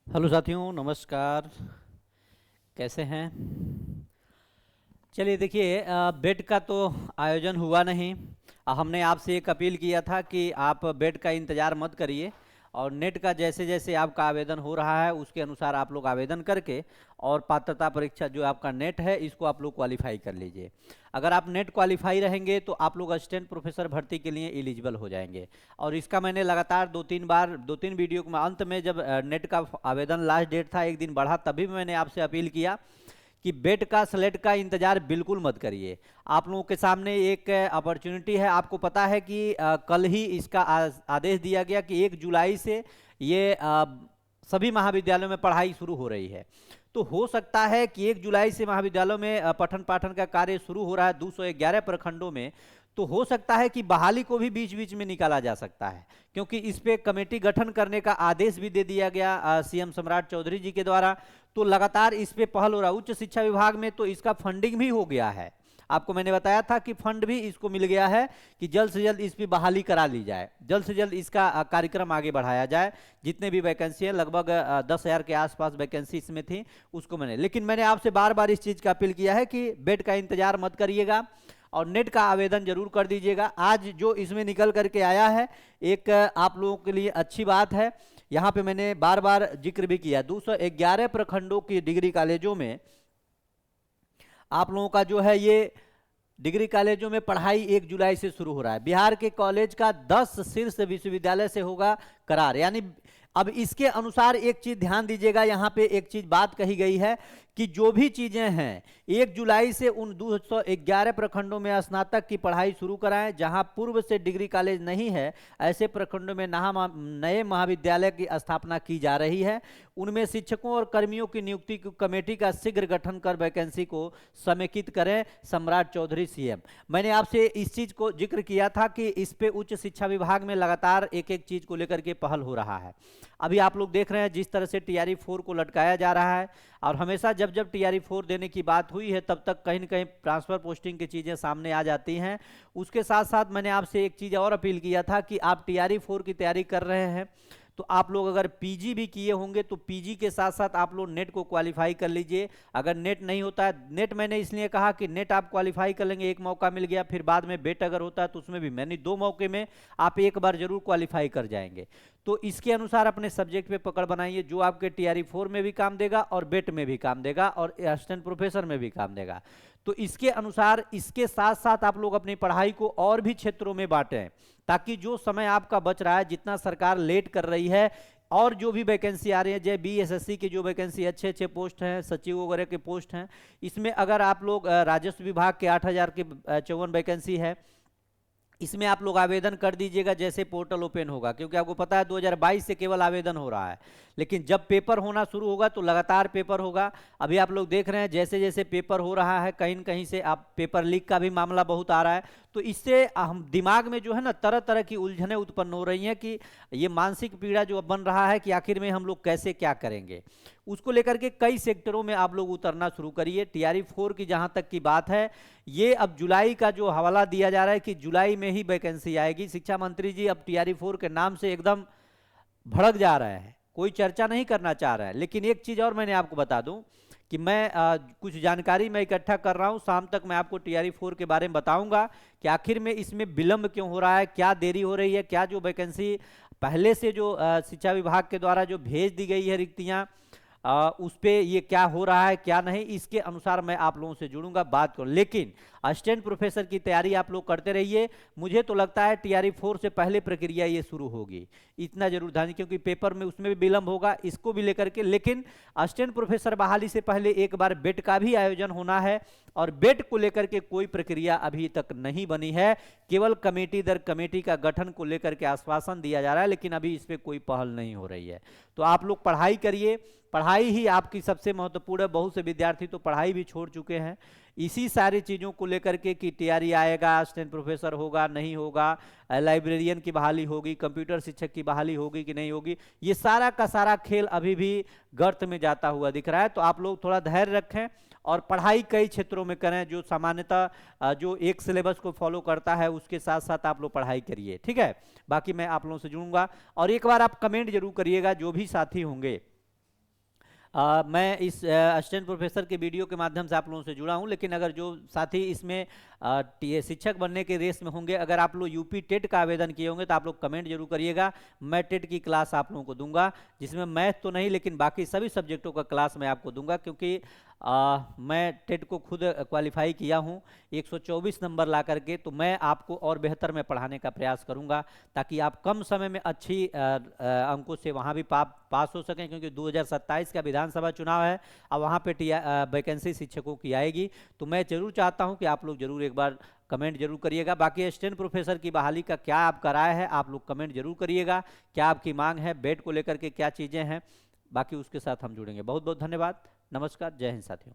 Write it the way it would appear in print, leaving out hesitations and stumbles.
Hello साथियों, नमस्कार। कैसे हैं? चलिए देखिए, बेड का तो आयोजन हुआ नहीं। हमने आपसे एक अपील किया था कि आप बेड का इंतज़ार मत करिए और नेट का जैसे जैसे आपका आवेदन हो रहा है उसके अनुसार आप लोग आवेदन करके और पात्रता परीक्षा जो आपका नेट है इसको आप लोग क्वालिफाई कर लीजिए। अगर आप नेट क्वालिफाई रहेंगे तो आप लोग असिस्टेंट प्रोफेसर भर्ती के लिए एलिजिबल हो जाएंगे। और इसका मैंने लगातार दो तीन वीडियो के अंत में जब नेट का आवेदन लास्ट डेट था, एक दिन बढ़ा, तभी मैंने आपसे अपील किया कि बेड का स्लेट का इंतजार बिल्कुल मत करिए। आप लोगों के सामने एक अपॉर्चुनिटी है। आपको पता है कि कल ही इसका आदेश दिया गया कि 1 जुलाई से ये सभी महाविद्यालयों में पढ़ाई शुरू हो रही है। तो हो सकता है कि 1 जुलाई से महाविद्यालयों में पठन पाठन का कार्य शुरू हो रहा है 211 प्रखंडों में। तो हो सकता है कि बहाली को भी बीच बीच में निकाला जा सकता है, क्योंकि इस पे कमेटी गठन करने का आदेश भी दे दिया गया सीएम सम्राट चौधरी जी के द्वारा। तो लगातार इस पे पहल हो रहा है। उच्च शिक्षा विभाग में तो इसका फंडिंग भी हो गया है। आपको मैंने बताया था कि फंड भी इसको मिल गया है कि जल्द से जल्द इस पे बहाली करा ली जाए, जल्द से जल्द इसका कार्यक्रम आगे बढ़ाया जाए। जितने भी वैकेंसी है, लगभग 10,000 के आसपास वैकेंसी इसमें थी, उसको लेकिन मैंने आपसे बार बार इस चीज़ का अपील किया है कि बेड का इंतजार मत करिएगा और नेट का आवेदन जरूर कर दीजिएगा। आज जो इसमें निकल करके आया है, एक आप लोगों के लिए अच्छी बात है। यहाँ पे मैंने बार बार जिक्र भी किया, 211 प्रखंडों की डिग्री कॉलेजों में आप लोगों का जो है ये डिग्री कॉलेजों में पढ़ाई 1 जुलाई से शुरू हो रहा है। बिहार के कॉलेज का 10 शीर्ष विश्वविद्यालय से होगा करार। यानी अब इसके अनुसार एक चीज ध्यान दीजिएगा, यहाँ पे एक चीज बात कही गई है कि जो भी चीजें हैं 1 जुलाई से उन 211 प्रखंडों में स्नातक की पढ़ाई शुरू कराएं। जहां पूर्व से डिग्री कॉलेज नहीं है, ऐसे प्रखंडों में नए महाविद्यालय की स्थापना की जा रही है। उनमें शिक्षकों और कर्मियों की नियुक्ति की कमेटी का शीघ्र गठन कर वैकेंसी को समेकित करें, सम्राट चौधरी सीएम। मैंने आपसे इस चीज को जिक्र किया था कि इस पे उच्च शिक्षा विभाग में लगातार एक एक चीज को लेकर के पहल हो रहा है। अभी आप लोग देख रहे हैं जिस तरह से टीआरई 4 को लटकाया जा रहा है, और हमेशा जब जब टीआरई 4 देने की बात हुई है तब तक कहीं न कहीं ट्रांसफर पोस्टिंग की चीजें सामने आ जाती हैं। उसके साथ साथ मैंने आपसे एक चीज और अपील किया था कि आप टीआरई 4 की तैयारी कर रहे हैं तो आप लोग अगर पीजी भी किए होंगे तो पीजी के साथ साथ आप लोग नेट को क्वालिफाई कर लीजिए। अगर नेट नहीं होता है, नेट मैंने इसलिए कहा कि नेट आप क्वालिफाई कर लेंगे, एक मौका मिल गया, फिर बाद में बेट अगर होता है तो उसमें भी मैंने 2 मौके में आप एक बार जरूर क्वालिफाई कर जाएंगे। तो इसके अनुसार अपने सब्जेक्ट पे पकड़ बनाइए, जो आपके टीआरई 4 में भी काम देगा और बेट में भी काम देगा और असिस्टेंट प्रोफेसर में भी काम देगा। तो इसके अनुसार इसके साथ साथ आप लोग अपनी पढ़ाई को और भी क्षेत्रों में बांटें, ताकि जो समय आपका बच रहा है, जितना सरकार लेट कर रही है, और जो भी वैकेंसी आ रही है, जय बीएसएससी की जो वैकेंसी अच्छे अच्छे पोस्ट हैं, सचिव वगैरह के पोस्ट हैं, इसमें अगर आप लोग राजस्व विभाग के 8,000 की 54 वैकेंसी है, इसमें आप लोग आवेदन कर दीजिएगा जैसे पोर्टल ओपन होगा। क्योंकि आपको पता है 2022 से केवल आवेदन हो रहा है, लेकिन जब पेपर होना शुरू होगा तो लगातार पेपर होगा। अभी आप लोग देख रहे हैं जैसे जैसे पेपर हो रहा है, कहीं न कहीं से आप पेपर लीक का भी मामला बहुत आ रहा है। तो इससे हम दिमाग में जो है ना तरह तरह की उलझनें उत्पन्न हो रही हैं कि ये मानसिक पीड़ा जो बन रहा है कि आखिर में हम लोग कैसे क्या करेंगे, उसको लेकर के कई सेक्टरों में आप लोग उतरना शुरू करिए। टीआरई 4 की जहां तक की बात है, ये अब जुलाई का जो हवाला दिया जा रहा है कि जुलाई में ही वैकेंसी आएगी। शिक्षा मंत्री जी अब टीआरई 4 के नाम से एकदम भड़क जा रहे हैं, कोई चर्चा नहीं करना चाह रहा है। लेकिन एक चीज और मैंने आपको बता दूं कि मैं कुछ जानकारी मैं इकट्ठा कर रहा हूं, शाम तक मैं आपको टीआरई 4 के बारे में बताऊंगा कि आखिर में इसमें विलंब क्यों हो रहा है, क्या देरी हो रही है, क्या जो वैकेंसी पहले से जो शिक्षा विभाग के द्वारा जो भेज दी गई है रिक्तियां, उस पे ये क्या हो रहा है क्या नहीं, इसके अनुसार मैं आप लोगों से जुड़ूंगा, बात करूं। लेकिन असिस्टेंट प्रोफेसर की तैयारी आप लोग करते रहिए। मुझे तो लगता है टीआरई 4 से पहले प्रक्रिया ये शुरू होगी, इतना जरूर ध्यान, क्योंकि पेपर में उसमें भी विलंब होगा, इसको भी लेकर के। लेकिन असिस्टेंट प्रोफेसर बहाली से पहले एक बार बेट का भी आयोजन होना है, और बेट को लेकर के कोई प्रक्रिया अभी तक नहीं बनी है। केवल कमेटी दर कमेटी का गठन को लेकर के आश्वासन दिया जा रहा है, लेकिन अभी इस पर कोई पहल नहीं हो रही है। तो आप लोग पढ़ाई करिए, पढ़ाई ही आपकी सबसे महत्वपूर्ण है। बहुत से विद्यार्थी तो पढ़ाई भी छोड़ चुके हैं इसी सारी चीज़ों को लेकर के कि टीआरई आएगा, असिस्टेंट प्रोफेसर होगा नहीं होगा, लाइब्रेरियन की बहाली होगी, कंप्यूटर शिक्षक की बहाली होगी कि नहीं होगी, ये सारा का सारा खेल अभी भी गर्त में जाता हुआ दिख रहा है। तो आप लोग थोड़ा धैर्य रखें और पढ़ाई कई क्षेत्रों में करें, जो सामान्यतः जो एक सिलेबस को फॉलो करता है उसके साथ साथ आप लोग पढ़ाई करिए, ठीक है। बाकी मैं आप लोगों से जुड़ूंगा, और एक बार आप कमेंट जरूर करिएगा जो भी साथी होंगे मैं इस असिस्टेंट प्रोफेसर के वीडियो के माध्यम से आप लोगों से जुड़ा हूं, लेकिन अगर जो साथी इसमें शिक्षक बनने के रेस में होंगे, अगर आप लोग यूपी टेट का आवेदन किए होंगे तो आप लोग कमेंट जरूर करिएगा। मैं टेट की क्लास आप लोगों को दूंगा, जिसमें मैथ तो नहीं लेकिन बाकी सभी सब्जेक्टों का क्लास मैं आपको दूंगा, क्योंकि मैं टेट को खुद क्वालिफाई किया हूं 124 नंबर ला करके। तो मैं आपको और बेहतर में पढ़ाने का प्रयास करूंगा, ताकि आप कम समय में अच्छी अंकों से वहां भी पास हो सकें, क्योंकि 2027 का विधानसभा चुनाव है। अब वहां पे वैकेंसी शिक्षकों की आएगी। तो मैं जरूर चाहता हूं कि आप लोग जरूर एक बार कमेंट जरूर करिएगा। बाकी असिस्टेंट प्रोफेसर की बहाली का क्या आपका राय है, आप लोग कमेंट जरूर करिएगा। क्या आपकी मांग है, बेड को लेकर के क्या चीज़ें हैं, बाकी उसके साथ हम जुड़ेंगे। बहुत बहुत धन्यवाद। नमस्कार, जय हिंद साथियों।